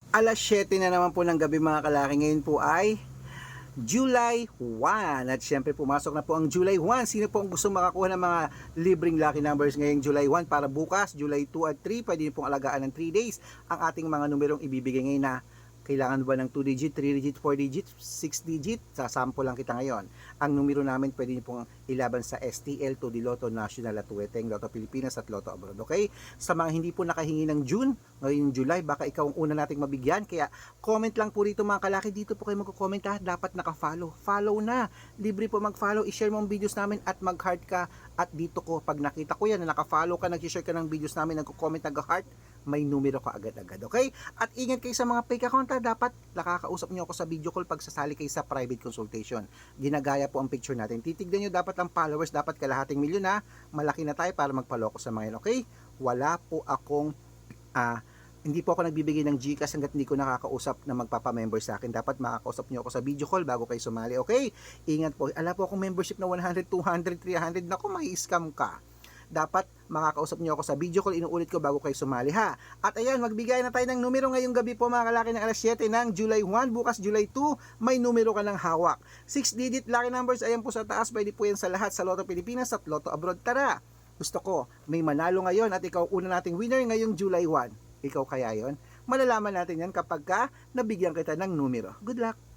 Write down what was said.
Alas 7 na naman po ng gabi mga kalaki. Ngayon po ay July 1. At syempre pumasok na po ang July 1. Sino po ang gusto makakuha ng mga libreng lucky numbers ngayong July 1 para bukas, July 2 at 3? Pwede niyo pong alagaan ng 3 days ang ating mga numerong ibibigay ngayon na kailangan ba ng 2 digit, 3 digit, 4 digit, 6 digit? Sasample lang kita ngayon. Ang numero namin pwede niyo pong ilaban sa STL, 2D Lotto, National at Tuweteng, Lotto Pilipinas at Lotto Abroad. Okay? Sa mga hindi po nakahingi ng June, ngayon July, baka ikaw ang una nating mabigyan. Kaya comment lang po rito mga kalaki. Dito po kayo magko-comment ha. Dapat naka-follow. Follow na. Libre po mag-follow. I-share mo ang videos namin at mag-heart ka. At dito ko, pag nakita ko yan na naka-follow ka, nag-share ka ng videos namin, nagko-comment, nag-heart, may numero ka agad-agad. Okay? At ingat kayo sa mga fake account ha. Dapat nakakausap nyo ako sa video call pag sasali kayo sa private consultation. Ginagaya po ang picture natin. Titignan nyo dapat ang followers, dapat kalahating milyon na. Malaki na tayo para magpaloko sa mga yan. Okay? Wala po akong hindi po ako nagbibigay ng GCash hanggat hindi ko nakakausap na magpapa-member sa akin. Dapat makakausap nyo ako sa video call bago kayo sumali. Okay? Ingat po. Ala po akong membership na 100, 200, 300. Naku, may scam ka. Dapat makakausap nyo ako sa video call. Inuulit ko bago kayo sumali ha. At ayan, magbigay na tayo ng numero ngayong gabi po mga kalaki ng alas 7 ng July 1. Bukas July 2, may numero ka ng hawak. 6 digit lucky numbers. Ayan po sa taas. Pwede po yan sa lahat sa Lotto Pilipinas at Lotto Abroad. Tara! Gusto ko, may manalo ngayon at ikaw una nating winner ngayong July 1. Ikaw kaya yon? Malalaman natin yan kapag nabigyan kita ng numero. Good luck!